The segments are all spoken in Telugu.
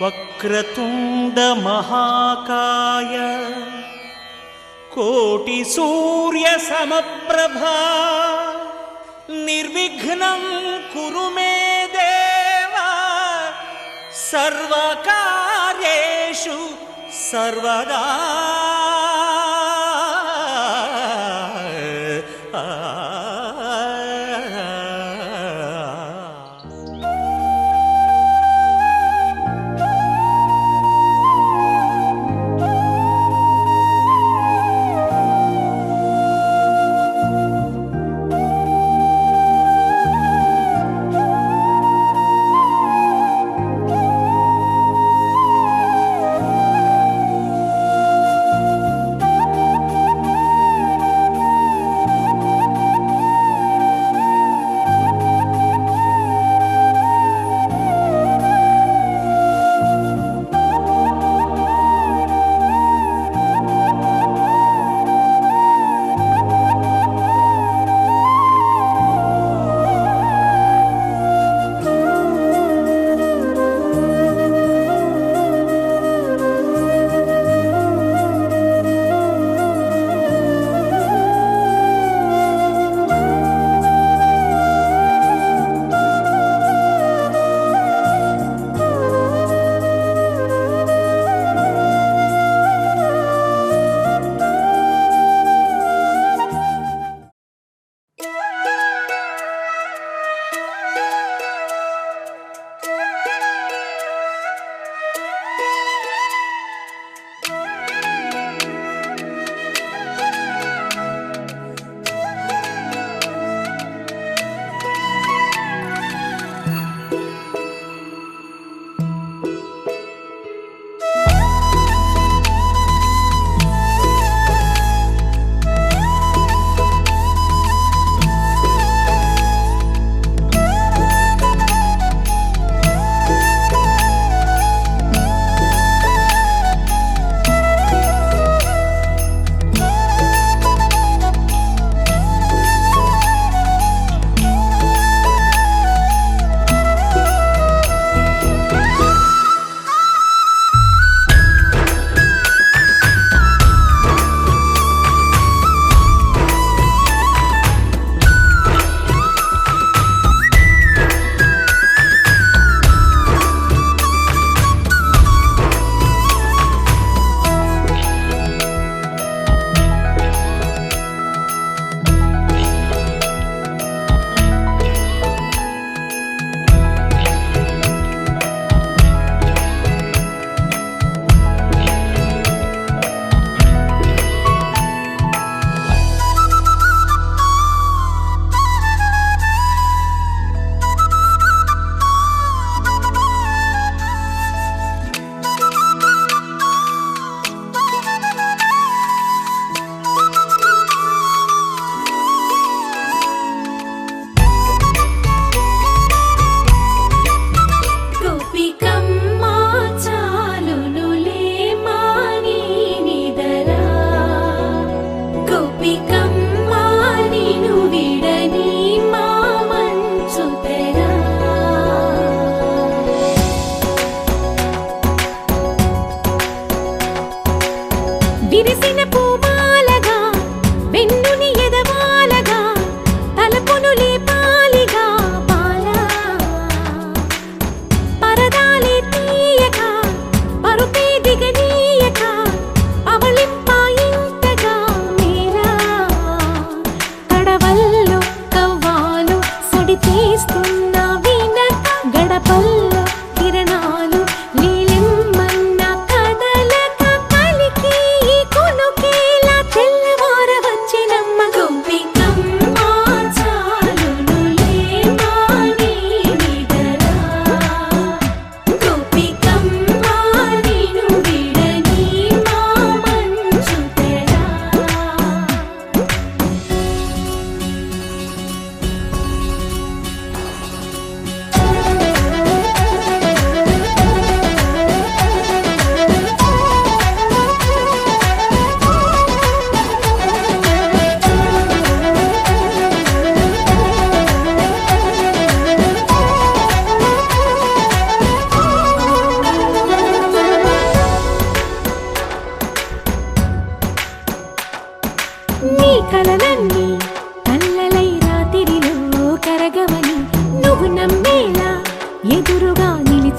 వక్రతుండ మహాకాయ కోటి సూర్య సమప్రభా నిర్విఘ్నం కురు మే దేవ సర్వకార్యేషు సర్వదా.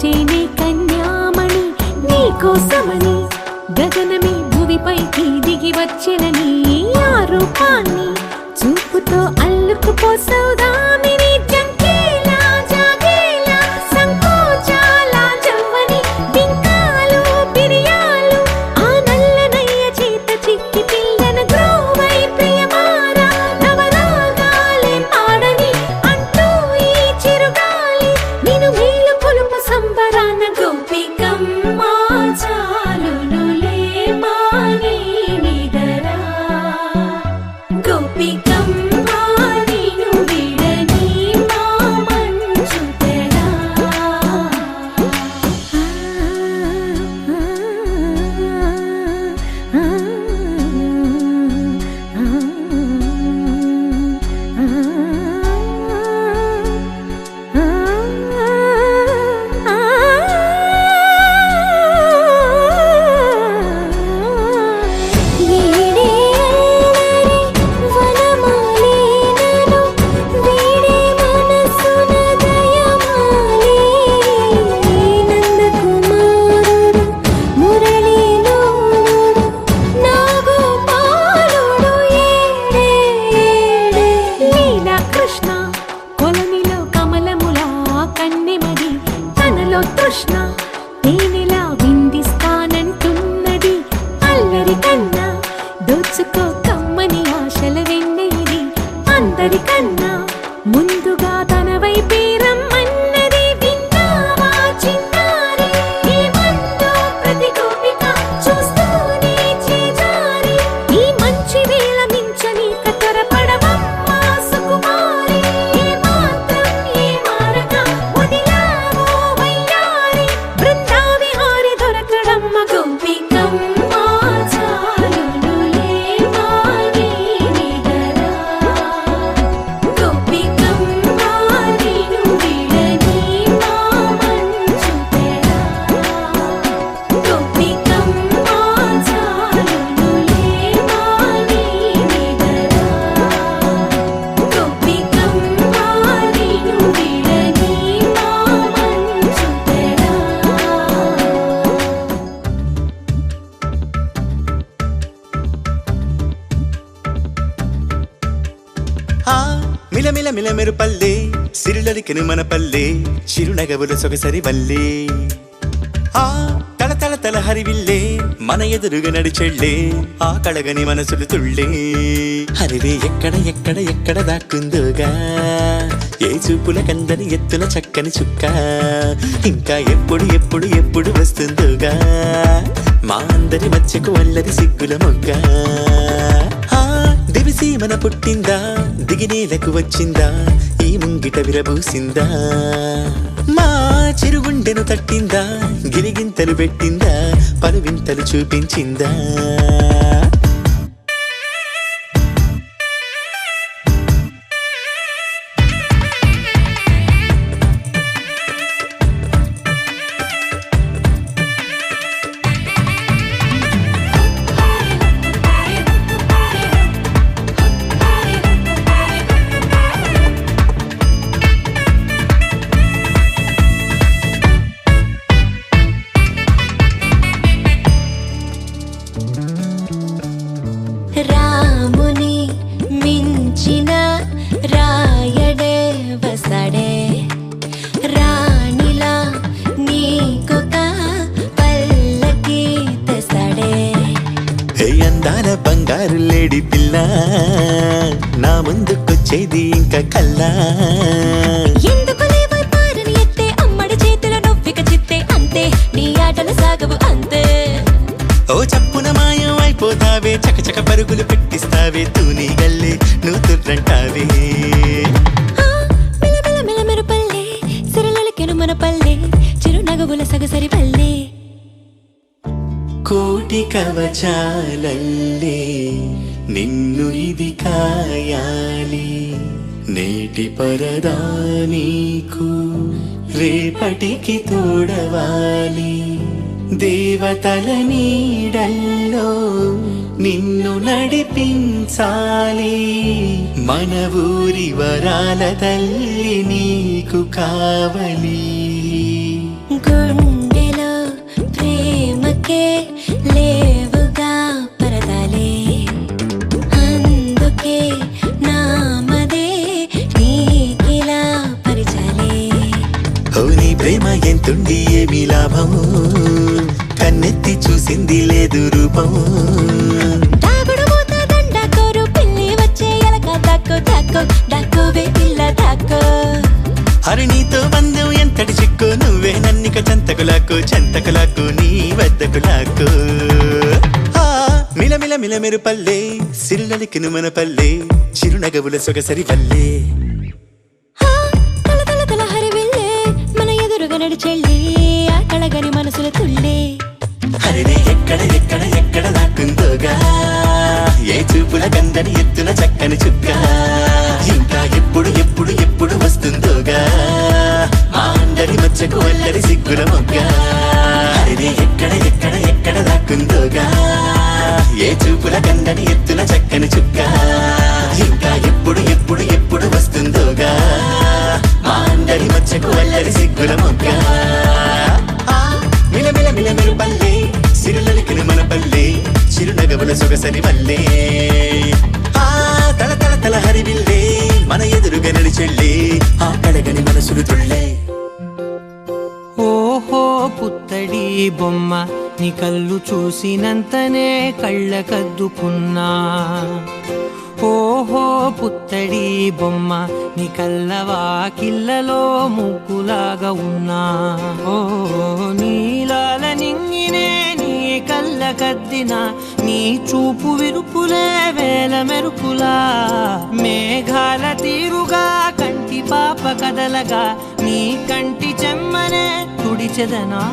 వచ్చేనే కన్యామణి నీకోసమని గగనమే భువిపైకి దిగి వచ్చినని ఆ రూపాన్ని చూపుతో అల్లుకుపోసౌదామిని జంకేలా జాగేలా సంకోచాల జవ్వని బింకాలు బిరియాలు ఆ నల్లనయ్య చేత చిక్కి పిల్లన గ్రోవై ప్రియమారా నవరాగాలే పాడని అంటూ ఈ చిరుగాలి నిన్ను మేలు కొలుపు సంబరాన గోపికమ్మ చాలునులే మాని నిదరా గోపికమ్మ నిన్ను విడని మా మంచు తెరా కొలనిలో కమలములా కన్నెమది తనలో తృష్ణ తేనెలా విందిస్తానంటున్నది అల్లరి కన్నా దోచుకో కమ్మని ఆశల వెన్నెయిది అందరికన్నా ముందుగా తన వైపే రమ్మన్నది విన్నావా చిన్నారి ఏమందో ప్రతి గోపిక చూస్తూనే చేజారి ఈ మంచి వేళ మించని కతరపడవమ్మ సుకుమారి ఏ మాత్రం ఏ మారక వదిలావో వయ్యారి బృందావిహారి దొరకడమ్మ గోపికమ్మ చాలునులే మాని నిదరా గోపికమ్మ నిన్ను విడని మా మంచు తెరా గోపికమ్మ చాలునులే మాని నిదరా గోపికమ్మ నిన్ను విడని మా మంచు తెరా ఆ మిలమిల మిలమెరు పల్లె సిరులరికెను మన పల్లె చిరునగవుల సొగసరి వల్లే ఆ తల తల తల హరివిల్లే మన ఎదురుగా నడిచెళ్ళే ఆ కళగని మనసులు తుళ్ళే హరివే ఎక్కడ ఎక్కడ ఎక్కడ దాక్కుందోగా ఏ చూపుల కందని ఎత్తుల చక్కని చుక్క ఇంకా ఎప్పుడు ఎప్పుడు ఎప్పుడు వస్తుందోగా మా అందరి మధ్యకు వల్లది సిగ్గుల మొగ్గ ఆ దివిసి మన పుట్టిందా దిగినేలకు వచ్చిందా ఈ ముంగిట విరబూసిందా మా చిరుగుండెను తట్టిందా గిరిగింతలు పెట్టిందా పలువింతలు చూపించిందా రాముని మించిన రాయడే వసడే రాణిలా నీకొక పల్లకి తెసడే హే అందాల బంగారు లేడి పిల్ల నా ముందుకొచ్చేది ఇంకా కల్లా ఎందుకు లేవో పారని ఎత్తే అమ్మడి చేతుల నొవ్విక చిత్తే అంతే నీ ఆటలు సాగవు అంతే ఓ చప్పున మాయం అయిపోతావే చకచక పరుగులు పెట్టిస్తావే తూని గల్లే నువ్వు తుర్రంటావే మిలమిల మిలమెరు పల్లె సిరలకెను మన పల్లె చిరునగవుల సగసరి పల్లె కోటి కవచాలల్లే నిన్ను ఇది కాయాలి నేటి పరదా నీకు రేపటికి తోడవాలి దేవతల నీడల్లో నిన్ను నడిపించాలి మన ఊరి వరాల తల్లి నీకు కావలి గుండెలో ప్రేమకే లేవుగా పరదాలే అందుకే నామదే నీకిలా పరిచాలే ఓ నీ ప్రేమ ఎంతుండి ఏమి లాభము కన్నెత్తి చూసింది లేదు రూపము దాగుడు మూత దండాకోరు పిల్లి వచ్చే ఎలక దాక్కో దాక్కో దాక్కోవే పిల్ల దాక్కో హరి నీతో బంధం ఎంతటి చిక్కు నువ్వే నన్నిక చెంతకులాకు నీ వద్దకులాకు మిలమిల మిలమెరు పల్లె సిరులలికిను మన పల్లె చిరునగవుల సొగసరి పల్లె తల తల తల హరివిల్లే మన ఎదురుగా నడిచెళ్ళి ఆ కళగని మనసుల తుళ్ళే హరినే ఎక్కడ ఎక్కడ ఎక్కడ దాక్కుందోగా ఏ చూపుల గందని ఎత్తున చక్కని చుక్క ఇంకా ఎప్పుడు ఎప్పుడు ఎప్పుడు వస్తుందోగా మా అందరి మచ్చకు అల్లరి సిగ్గుల మొగ్గ హరినే ఎక్కడ ఎక్కడ ఎక్కడ దాక్కుందోగా ఏ చూపుల గందని ఎత్తున చక్కని చుక్క ఇంకా ఎప్పుడు ఎప్పుడు ఎప్పుడు వస్తుందోగా మా అందరి మచ్చకు అల్లరి సిగ్గుల మొగ్గ మిలమిల మిలమిలు పల్లె సిరులలికిను మన పల్లె చిరునగవుల సొగసరి వల్లే తల తల తల హరివిల్లే మన ఎదురుగా నడిచెళ్ళే ఆ కడగని మనసులు తుళ్ళే ఓహో పుత్తడి బొమ్మ నీ కళ్ళు చూసినంతనే కళ్ళకద్దుకున్నా ఓహో పుత్తడి బొమ్మ నీ కళ్ళవాకిళ్ళలో ముగ్గులాగా ఉన్నా ఓ నీలాల నింగినే నీ కళ్ళకద్దిన నీ చూపు విరుపులే వేల మెరుపులా మేఘాల తీరుగా కంటి పాప కదలగా నీ కంటి చెమ్మనే తుడిచెదనా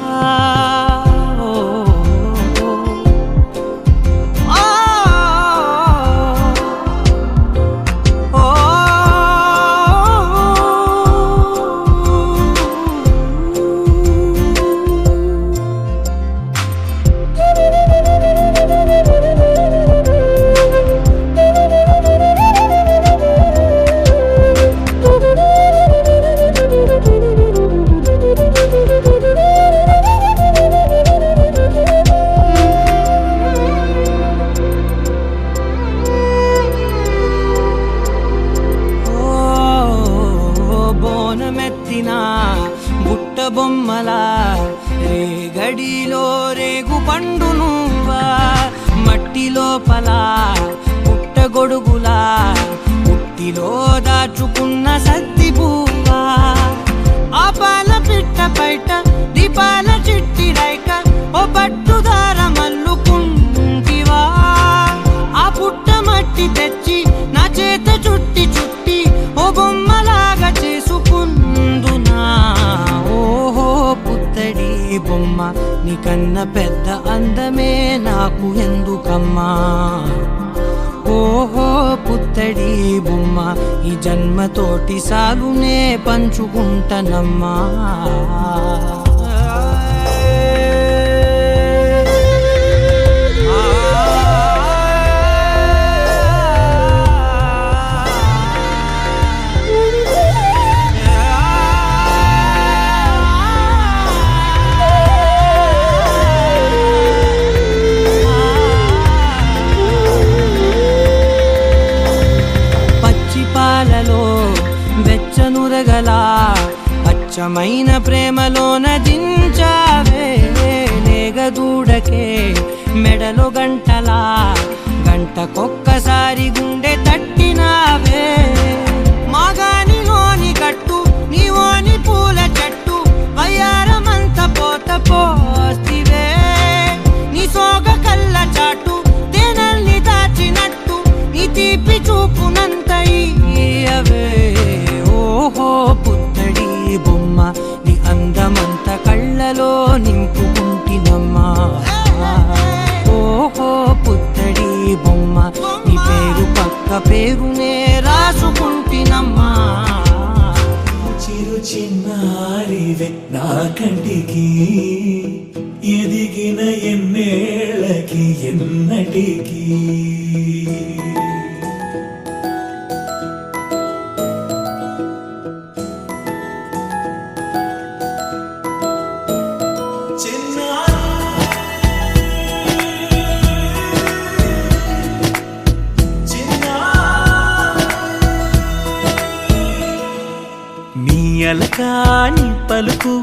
బుట్ట బొమ్మలా రేగడిలో రేగు పండు నువ్వా మట్టి లోపల పుట్ట గొడుగులా పుట్టిలో దాచుకున్న సత్తి పువ్వా ఆ పాల పిట్ట బయట దీపాల చిట్టి రైక ఓ పట్టుదార మల్లుకుంటివా ఆ పుట్ట మట్టి తెచ్చి నా చేత చుట్టి చుట్టి ఓ బొమ్మలాగా చేసుకుందునా ఓహో పుత్తడి బొమ్మ నీకన్న పెద్ద అందమే నాకు ఎందుకమ్మా ఓహో పుత్తడి బొమ్మ ఈ జన్మతోటి సాలునే పంచుకుంటనమ్మా వెచ్చనురగలా అచ్చమైన ప్రేమలోన దించావే నేగదూడకే మెడలో గంటలా గంటకొక్కసారి గుండె తట్టినావే మాగానిలోని గట్టు నీవోని పూల చెట్టు వయ్యారమంత పోత పోస్తివే నీ సోగ కళ్ళ చాటు తేనల్ని దాచినట్టు నీ తీపి చూపునంత ఇయ్యవే ఓహో పుత్తడి బొమ్మ నీ అందమంత కళ్ళలో నింపుకుంటినమ్మా ఓహో పుత్తడి బొమ్మ నీ పేరు పక్క పేరునే రాసుకుంటినమ్మా చిరు చిన్నారివే నా కంటికి ఎదిగిన ఎన్నేళ్ళకి ఎన్నటికి నీ అలకా నీ పలుకు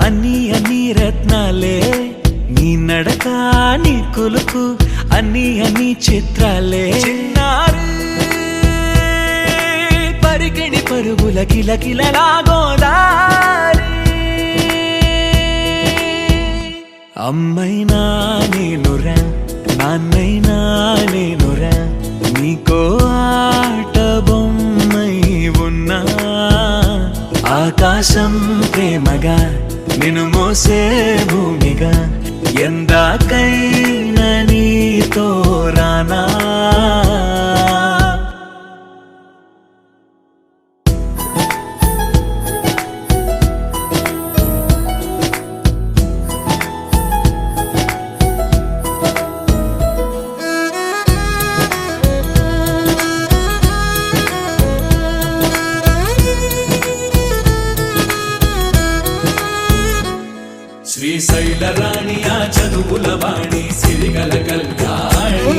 అన్ని రత్నాలే, నీ నడక నీ కొలుకు అన్ని చిత్రాలే. చిన్నారి పరికిణి పరుగుల కిలకిలలా గోదారి, అమ్మైనా నేనురా నాన్నైనా నేనురా, నీకో ఆట బొమ్మై ఉన్నా. ఆకాశం ప్రేమగా నిన్ను మోసే భూమిగా, ఎందాకైనా నీతో రానా. శ్రీశైల రాణి ఆ చదువుల వాణి, సిరిగల కళ్యాణి,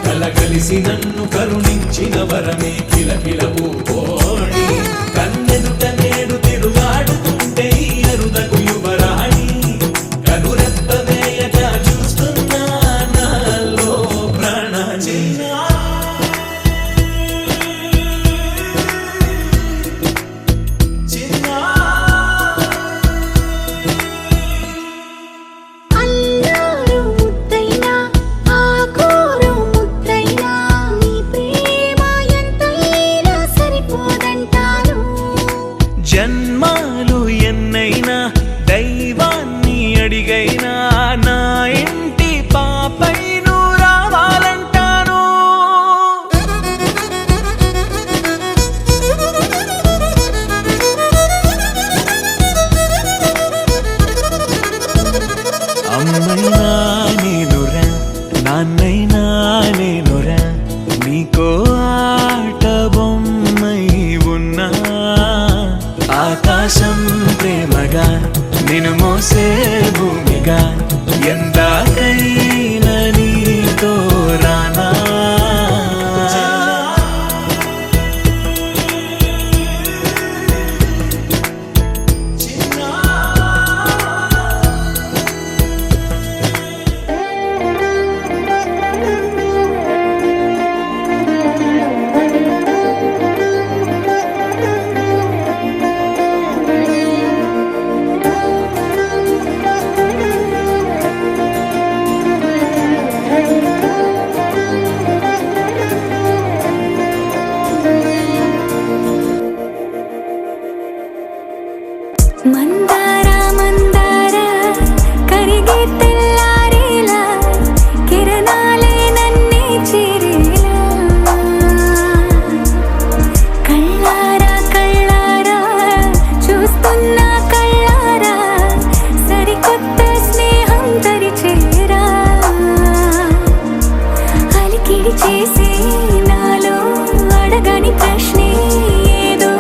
కలగలిసి నన్ను కరుణించిన వరమే కిలకిల పూకోణి. కన్నెదుట నేడు తిరుగాడుతుంటే ఈ అరుదకు యువరాణి, కనురెప్ప వేయక చూస్తున్నా నాలో ప్రాణ. అల్లారు ముద్దైనా ఆకోరు ముద్దైనా, నీ ప్రేమ ఎంతైనా సరిపోదంటాను. జన్మాలు ఎన్నైనా దైవాన్ని అడిగైనా, నా ఇంటి పాపై నువ్వు రావాలంటాను. అమ్మైనా నేనురా నాన్నైనా నేనురా, నీకో ఆట బొమ్మై ఉన్నా. ఆకాశం ప్రేమగా నిన్ను మోసే భూమిగా, ఎందాకైనా నీతో రానా. మందార మందార కరిగే తెల్లారేలా, కిరణాలే నన్నే చేరేలా. కళ్ళారా కళ్ళారా చూస్తున్నా కళ్ళారా, సరికొత్త స్నేహం తరిచేరా. అలికిడి చేసే నాలో అడగని ప్రశ్నే ఏదో,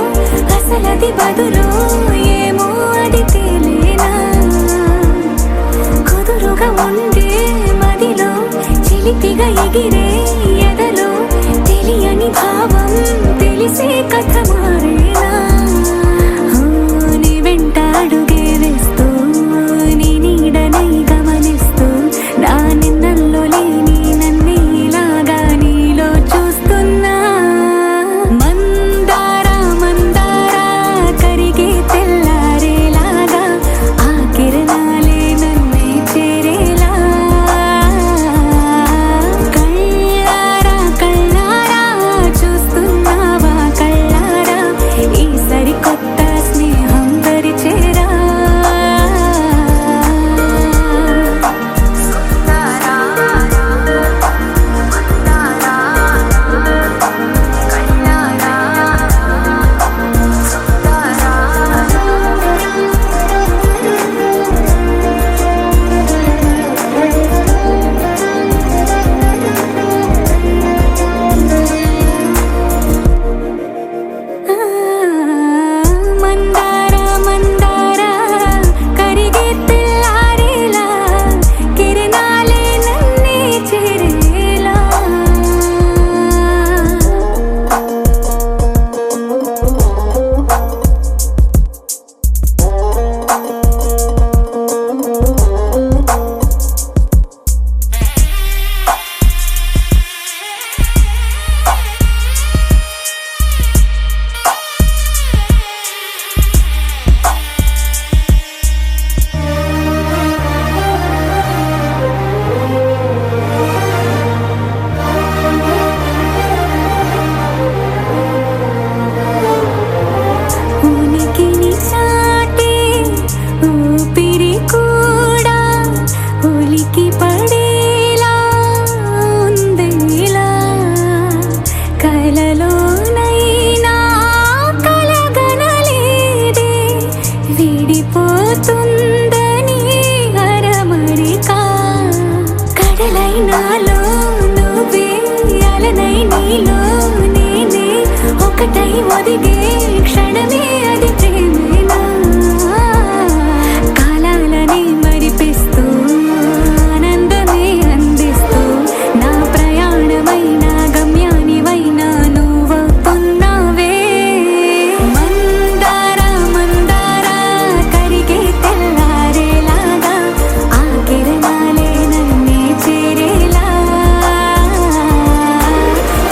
అసలది బదులు ఏమో అది తేలేనా. కుదురుగా ఉండే మదిలో చిలిపిగా ఎగిరే ఎదలో, తెలియని భావం తెలిసే కథ మారేనా. నీ వెంట అడుగే వేస్తూ, నీ నీడనై గమనిస్తూ, నా నిన్నల్లో లేని నన్నే ఇలాగా నీలో చూస్తున్నా. మందార మందార కరిగే తెల్లారేలాగా, ఆ కిరణాలే నన్నే చేరేలా. కళ్ళారా కళ్ళారా చూస్తున్నావా కళ్ళారా, విడిపోతుందని అరమరిక కడలైనాలో నువ్వే అలనై నీలో నేనే ఒకటై ఒదిగే క్షణమే అది ప్రేమేనా కాలాలని మరిపిస్తూ ఆనందమే అందిస్తూ నా ప్రయాణమైన గమ్యానివైనా నువ్వవుతున్నావే మందార మందార కరిగే తెల్లారేలాగా ఆ కిరణాలే నన్నే చేరేలా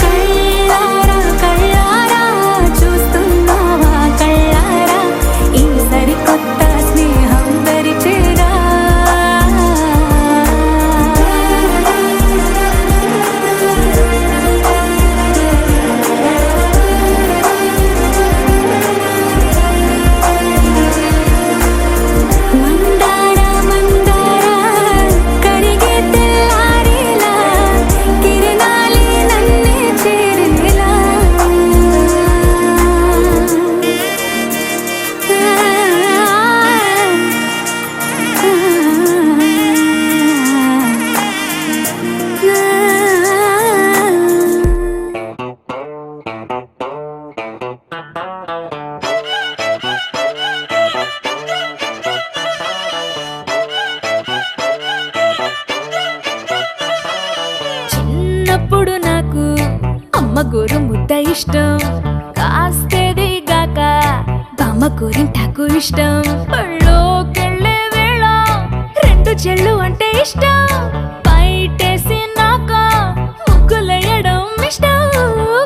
కళ్ళారా కళ్ళారా చూస్తున్నావా కళ్ళారా ఈ సరికొత్త స్నేహం పరిచేరా మందార మందార కరిగే తెల్లారేలా కిరణాలే నన్నే చేరేలా చిన్నప్పుడు నాకు అమ్మ గోరు ముద్ద ఇష్టం కాస్తేది గాక బామ్మ గోరింటాకు ఇష్టం పళ్ళోకెళ్ళే వేళ రెండు చెళ్ళు అంటే ఇష్టం బయటేసి నాక ముగ్గులేయడం ఇష్టం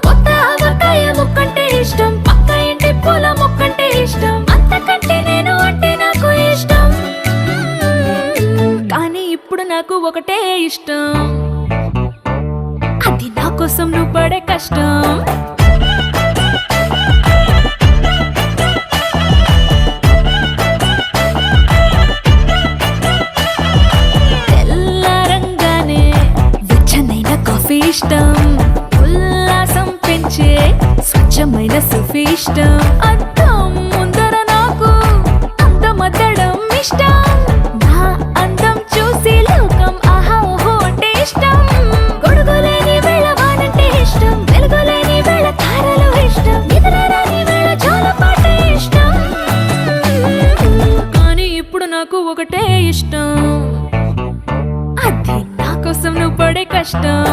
కొత్త ఆవకాయ ముక్కంటే ఇష్టం పక్క ఇంటి పూల మొక్కంటే ఇష్టం అంతకంటే నేను అంటే నాకు ఇష్టం కానీ ఇప్పుడు నాకు ఒకటే ఇష్టం అది నా కోసం నువ్వు పడే కష్టం తెల్లారంగానే వెచ్చనైన కాఫీ ఇష్టం ఉల్లాసం పెంచే స్వచ్ఛమైన సుఫీ ఇష్టం అద్దం ముందర నాకు అందమద్దడం ఇష్టం నా అందం చూసి లోకం ఆహా ఓహో అంటే ఇష్టం గొడుగులేని వేళ వానంటే ఇష్టం వెలుగులేని వేళ తారలు ఇష్టం నిద్రరాని వేళ జోలపాటే ఇష్టం కానీ ఇప్పుడు నాకు ఒకటే ఇష్టం అది నా కోసం నువ్వు పడే కష్టం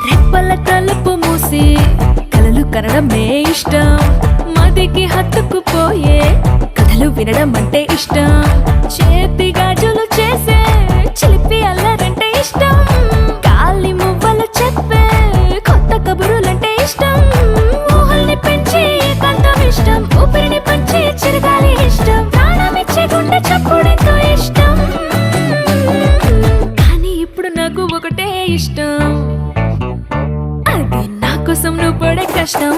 రెప్పల తలుపు మూసి కలలు కనడమే ఇష్టం మదికి హత్తుకుపోయే కథలు వినడం అంటే ఇష్టం చేతి గాజులు చేసే చిలిపి అల్లరంటే ఇష్టం గాలి మువ్వలు చెప్పే కొత్త కబురులంటే ఇష్టం ఊహల్ని పెంచి ఏకాంతం ఇష్టం ఊపిరిని పంచి చిరగాలి ఇష్టం ప్రాణమిచ్చే గుండె చప్పుడెంతో ఇష్టం కానీ ఇప్పుడు నాకు ఒకటే ఇష్టం అది నా కోసం నువ్వు పడే కష్టం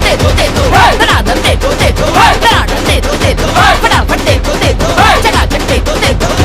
देखो देखो धनाधन देखो देखो धनाधन देखो देखो फटाफट देखो देखो चकाचक देखो देखो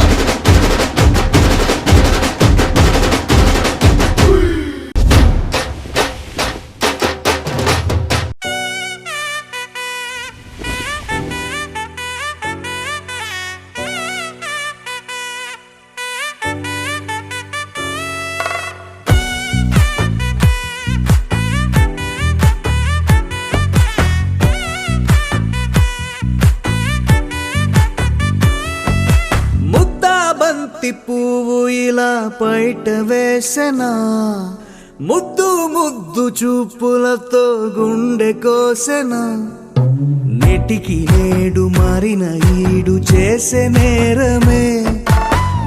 ముద్దా బంతి పువ్వు ఇలా బయట వేసెనా ముద్దు ముద్దు చూపులతో గుండె కోసెనా నెటికి నేడు మారిన ఈడు చేసే నేరమే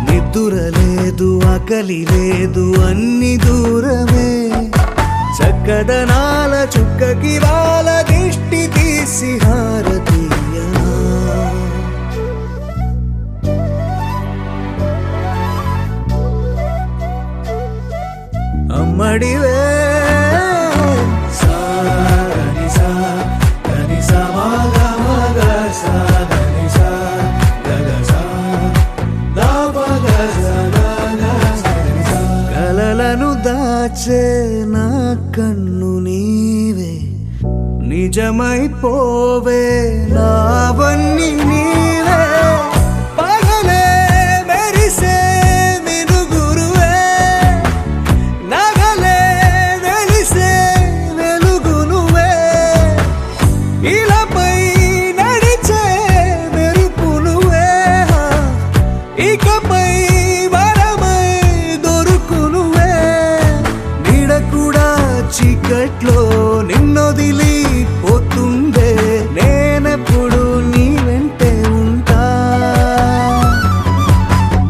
నిద్ర లేదు ఆకలి లేదు అన్ని దూరమే చక్కదనాల చుక్కకి వాళ్ళ దిష్టి తీసి హారతీయా అమ్మడివే కలలను దాచే నా కన్ను నీవే నిజమైపోవే నావన్నీ నీవే పగలే మెరిసే మినుగురువే నగలే వెలిసే వెలుగు నువ్వే ఇలాపై నడిచే మెరుపు నువ్వే ఇకపై వరమై దొరుకు నువ్వే నీడ కూడా చీకట్లో నిన్నొదిలి పోతుందే నేనెప్పుడు నీ వెంటే ఉంటా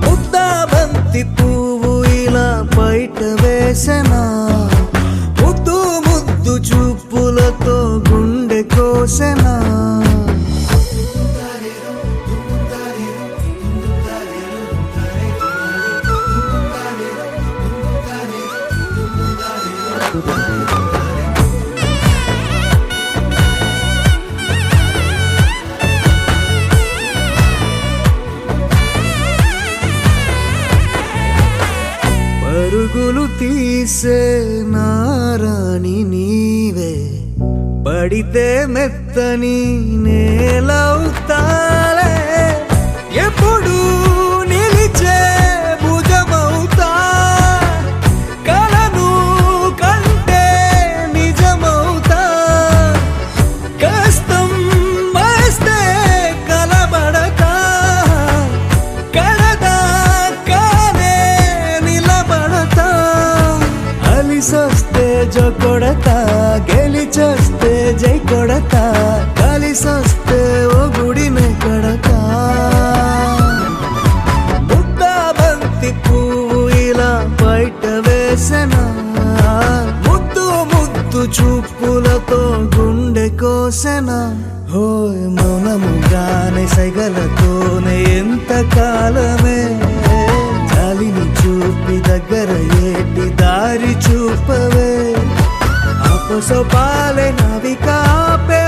ముద్దా బంతి పువ్వు ఇలా బయట వేసెనా ముద్దు ముద్దు చూపులతో గుండె కోసెనా పరుగులు తీసే నారాణి నీవే పడితే మెత్తని నేలవుతాలే ఎప్పుడు నిలిచే భుజమవుతా కలను కంటే నిజమవుతా కష్టం వస్తే కలబడతా కడదా కానే నిలబడతా అలిసొస్తే జో కొడతా గెలిచొస్తే జై కొడతా కలిసొస్తే ఓ గుడినే కడతా ముద్దా బంతి పువ్వు ఇలా బయట వేసెనా ముద్దు ముద్దు చూపులతో గుండె కోసెనా హోయ్ మౌనముగానే సైగలతోనే ఎంత కాలమే జాలిని చూపి దగ్గర ఏటి దారి చూపవే ఆపసోపాలే నవిక ఆపే